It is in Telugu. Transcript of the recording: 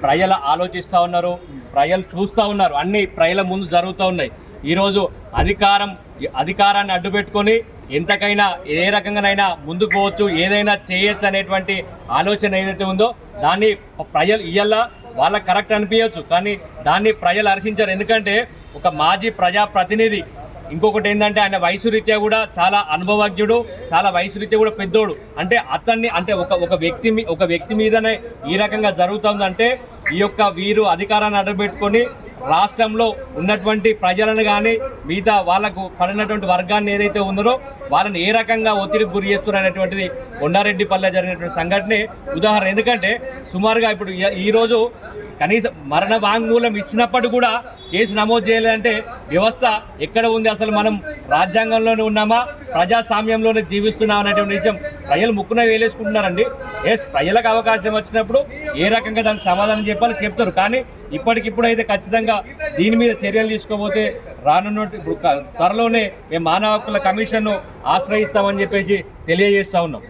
ప్రజలు ఆలోచిస్తూ ఉన్నారు, ప్రజలు చూస్తూ ఉన్నారు, అన్నీ ప్రజల ముందు జరుగుతూ ఉన్నాయి. ఈరోజు అధికారాన్ని అడ్డుపెట్టుకొని ఎంతకైనా ఏ రకంగానైనా ముందుకు పోవచ్చు, ఏదైనా చేయొచ్చు అనేటువంటి ఆలోచన ఏదైతే ఉందో దాన్ని ప్రజలు ఇయ్యాల వాళ్ళకి కరెక్ట్ అనిపించవచ్చు, కానీ దాన్ని ప్రజలు హర్షించారు. ఎందుకంటే ఒక మాజీ ప్రజాప్రతినిధి, ఇంకొకటి ఏంటంటే ఆయన వయసు రీత్యా కూడా చాలా అనుభవజ్ఞుడు, చాలా వయసు రీత్యా కూడా పెద్దోడు. అంటే అతన్ని అంటే ఒక వ్యక్తి మీదనే ఈ రకంగా జరుగుతుందంటే ఈ యొక్క వీరు అధికారాన్ని అడ్డుపెట్టుకొని రాష్ట్రంలో ఉన్నటువంటి ప్రజలను కానీ మిగతా వాళ్ళకు పడినటువంటి వర్గాన్ని ఏదైతే ఉందో వాళ్ళని ఏ రకంగా ఒత్తిడికి గురి చేస్తున్నారు అనేటువంటిది కొండారెడ్డిపల్లె జరిగినటువంటి సంఘటనే ఉదాహరణ. ఎందుకంటే సుమారుగా ఇప్పుడు ఈరోజు కనీసం మరణ వాంగ్మూలం ఇచ్చినప్పటికీ కూడా కేసు నమోదు చేయలేదంటే వ్యవస్థ ఎక్కడ ఉంది? అసలు మనం రాజ్యాంగంలోనే ఉన్నామా, ప్రజాస్వామ్యంలోనే జీవిస్తున్నాం అనేటువంటి విషయం ప్రజలు ముక్కున వేలేసుకుంటున్నారండి. ప్రజలకు అవకాశం వచ్చినప్పుడు ఏ రకంగా దానికి సమాధానం చెప్పాలో చెప్తారు, కానీ ఇప్పటికిప్పుడు అయితే ఖచ్చితంగా దీని మీద చర్యలు తీసుకోకపోతే రానున్న ఇప్పుడు త్వరలోనే మేము మానవ హక్కుల కమిషన్ను ఆశ్రయిస్తామని చెప్పేసి తెలియజేస్తూ ఉన్నాం.